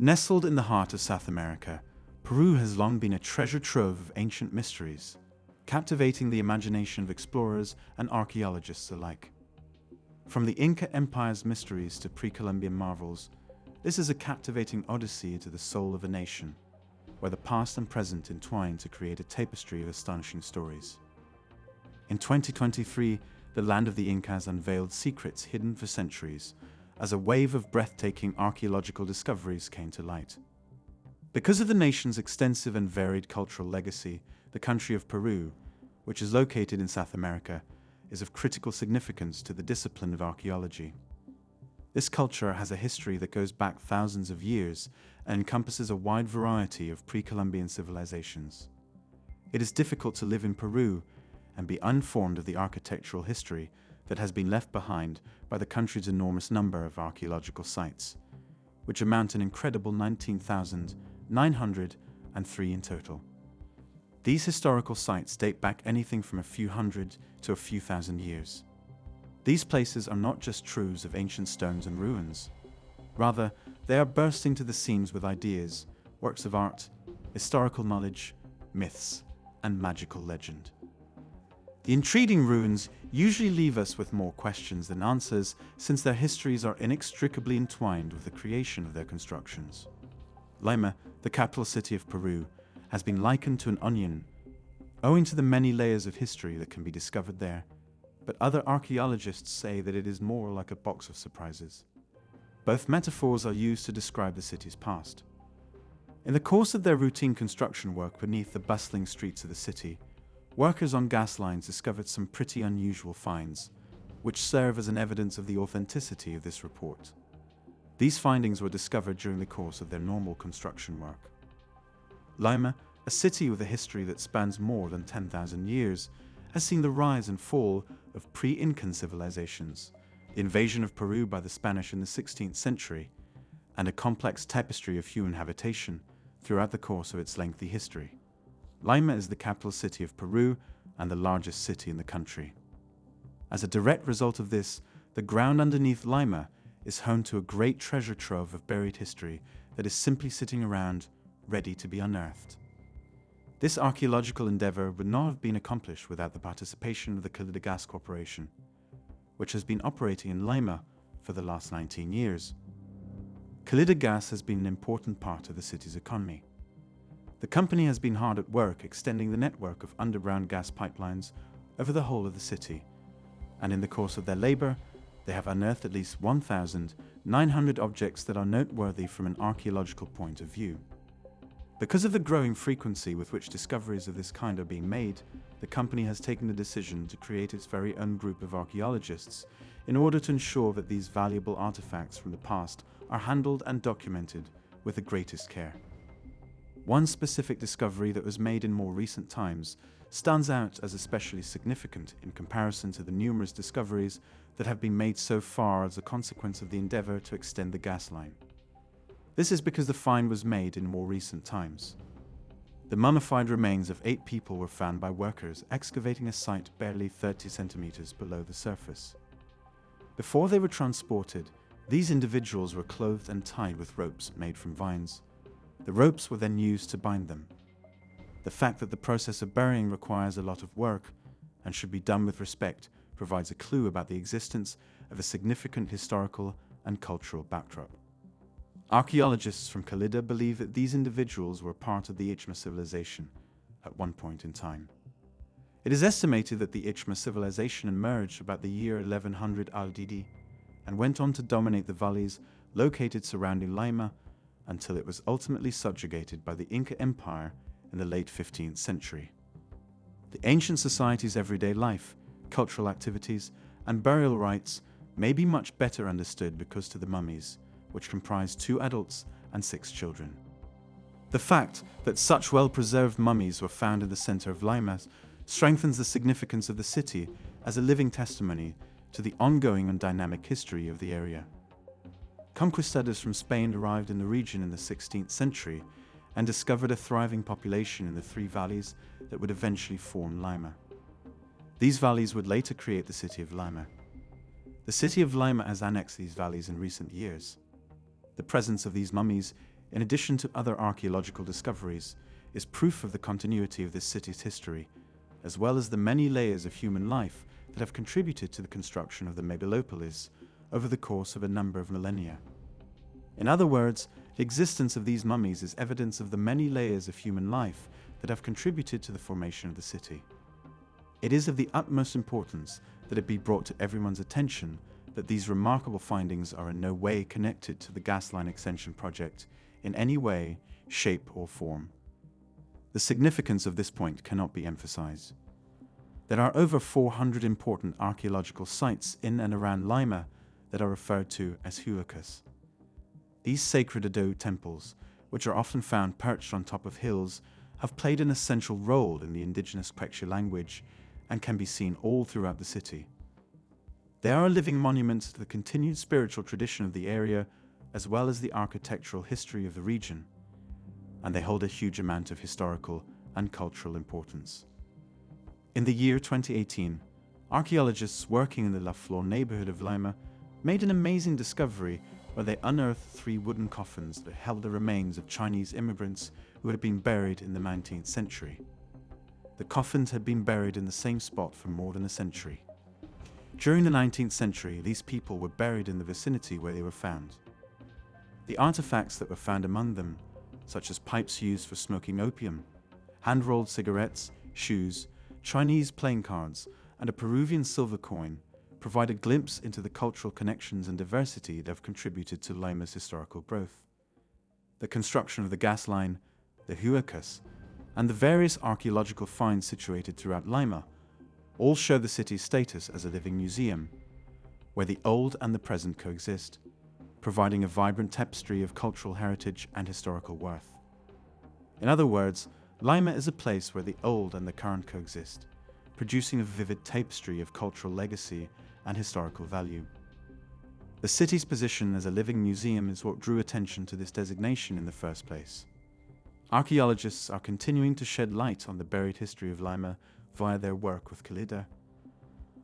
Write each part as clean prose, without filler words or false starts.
Nestled in the heart of South America, Peru has long been a treasure trove of ancient mysteries, captivating the imagination of explorers and archaeologists alike. From the Inca Empire's mysteries to pre-Columbian marvels, this is a captivating odyssey into the soul of a nation, where the past and present entwine to create a tapestry of astonishing stories. In 2023, the land of the Incas unveiled secrets hidden for centuries, as a wave of breathtaking archaeological discoveries came to light. Because of the nation's extensive and varied cultural legacy, the country of Peru, which is located in South America, is of critical significance to the discipline of archaeology. This culture has a history that goes back thousands of years and encompasses a wide variety of pre-Columbian civilizations. It is difficult to live in Peru and be uninformed of the architectural history that has been left behind by the country's enormous number of archaeological sites, which amount to an incredible 19,903 in total. These historical sites date back anything from a few hundred to a few thousand years. These places are not just troves of ancient stones and ruins. Rather, they are bursting to the seams with ideas, works of art, historical knowledge, myths, and magical legend. The intriguing ruins usually leave us with more questions than answers, since their histories are inextricably entwined with the creation of their constructions. Lima, the capital city of Peru, has been likened to an onion, owing to the many layers of history that can be discovered there, but other archaeologists say that it is more like a box of surprises. Both metaphors are used to describe the city's past. In the course of their routine construction work beneath the bustling streets of the city, workers on gas lines discovered some pretty unusual finds, which serve as an evidence of the authenticity of this report. These findings were discovered during the course of their normal construction work. Lima, a city with a history that spans more than 10,000 years, has seen the rise and fall of pre-Incan civilizations, the invasion of Peru by the Spanish in the 16th century, and a complex tapestry of human habitation throughout the course of its lengthy history. Lima is the capital city of Peru and the largest city in the country. As a direct result of this, the ground underneath Lima is home to a great treasure trove of buried history that is simply sitting around, ready to be unearthed. This archaeological endeavor would not have been accomplished without the participation of the Calida Gas Corporation, which has been operating in Lima for the last 19 years. Calida Gas has been an important part of the city's economy. The company has been hard at work extending the network of underground gas pipelines over the whole of the city, and in the course of their labor, they have unearthed at least 1,900 objects that are noteworthy from an archaeological point of view. Because of the growing frequency with which discoveries of this kind are being made, the company has taken the decision to create its very own group of archaeologists in order to ensure that these valuable artifacts from the past are handled and documented with the greatest care. One specific discovery that was made in more recent times stands out as especially significant in comparison to the numerous discoveries that have been made so far as a consequence of the endeavor to extend the gas line. This is because the find was made in more recent times. The mummified remains of 8 people were found by workers excavating a site barely 30 centimeters below the surface. Before they were transported, these individuals were clothed and tied with ropes made from vines. The ropes were then used to bind them. The fact that the process of burying requires a lot of work and should be done with respect provides a clue about the existence of a significant historical and cultural backdrop. Archaeologists from Calida believe that these individuals were part of the Ichma civilization at one point in time. It is estimated that the Ichma civilization emerged about the year 1100 AD and went on to dominate the valleys located surrounding Lima until it was ultimately subjugated by the Inca Empire in the late 15th century. The ancient society's everyday life, cultural activities, and burial rites may be much better understood because to the mummies, which comprise 2 adults and 6 children. The fact that such well-preserved mummies were found in the center of Lima strengthens the significance of the city as a living testimony to the ongoing and dynamic history of the area. Conquistadors from Spain arrived in the region in the 16th century and discovered a thriving population in the 3 valleys that would eventually form Lima. These valleys would later create the city of Lima. The city of Lima has annexed these valleys in recent years. The presence of these mummies in addition to other archaeological discoveries, is proof of the continuity of this city's history, as well as the many layers of human life that have contributed to the construction of the megalopolis over the course of a number of millennia. In other words, the existence of these mummies is evidence of the many layers of human life that have contributed to the formation of the city. It is of the utmost importance that it be brought to everyone's attention that these remarkable findings are in no way connected to the gas line extension project in any way, shape, or form. The significance of this point cannot be emphasized. There are over 400 important archaeological sites in and around Lima that are referred to as Huacas. These sacred Ado temples, which are often found perched on top of hills, have played an essential role in the indigenous Quechua language and can be seen all throughout the city. They are a living monument to the continued spiritual tradition of the area as well as the architectural history of the region, and they hold a huge amount of historical and cultural importance. In the year 2018, archaeologists working in the La Flor neighborhood of Lima made an amazing discovery where they unearthed 3 wooden coffins that held the remains of Chinese immigrants who had been buried in the 19th century. The coffins had been buried in the same spot for more than a century. During the 19th century, these people were buried in the vicinity where they were found. The artifacts that were found among them, such as pipes used for smoking opium, hand-rolled cigarettes, shoes, Chinese playing cards, and a Peruvian silver coin, provide a glimpse into the cultural connections and diversity that have contributed to Lima's historical growth. The construction of the gas line, the Huacas, and the various archaeological finds situated throughout Lima all show the city's status as a living museum, where the old and the present coexist, providing a vibrant tapestry of cultural heritage and historical worth. In other words, Lima is a place where the old and the current coexist, producing a vivid tapestry of cultural legacy and historical value. The city's position as a living museum is what drew attention to this designation in the first place. Archaeologists are continuing to shed light on the buried history of Lima via their work with Calida,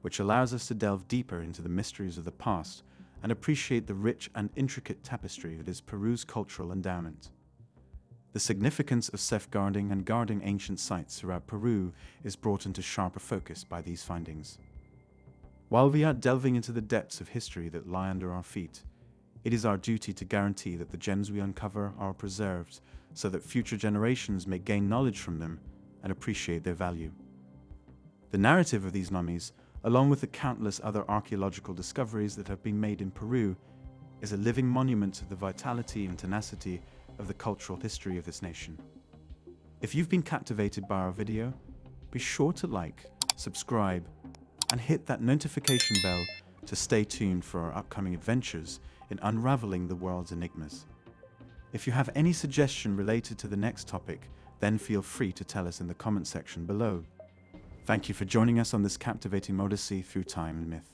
which allows us to delve deeper into the mysteries of the past and appreciate the rich and intricate tapestry that is Peru's cultural endowment. The significance of safeguarding and guarding ancient sites throughout Peru is brought into sharper focus by these findings. While we are delving into the depths of history that lie under our feet, it is our duty to guarantee that the gems we uncover are preserved so that future generations may gain knowledge from them and appreciate their value. The narrative of these mummies, along with the countless other archaeological discoveries that have been made in Peru, is a living monument to the vitality and tenacity of the cultural history of this nation. If you've been captivated by our video, be sure to like, subscribe, and hit that notification bell to stay tuned for our upcoming adventures in unraveling the world's enigmas. If you have any suggestion related to the next topic, then feel free to tell us in the comment section below. Thank you for joining us on this captivating odyssey through time and myth.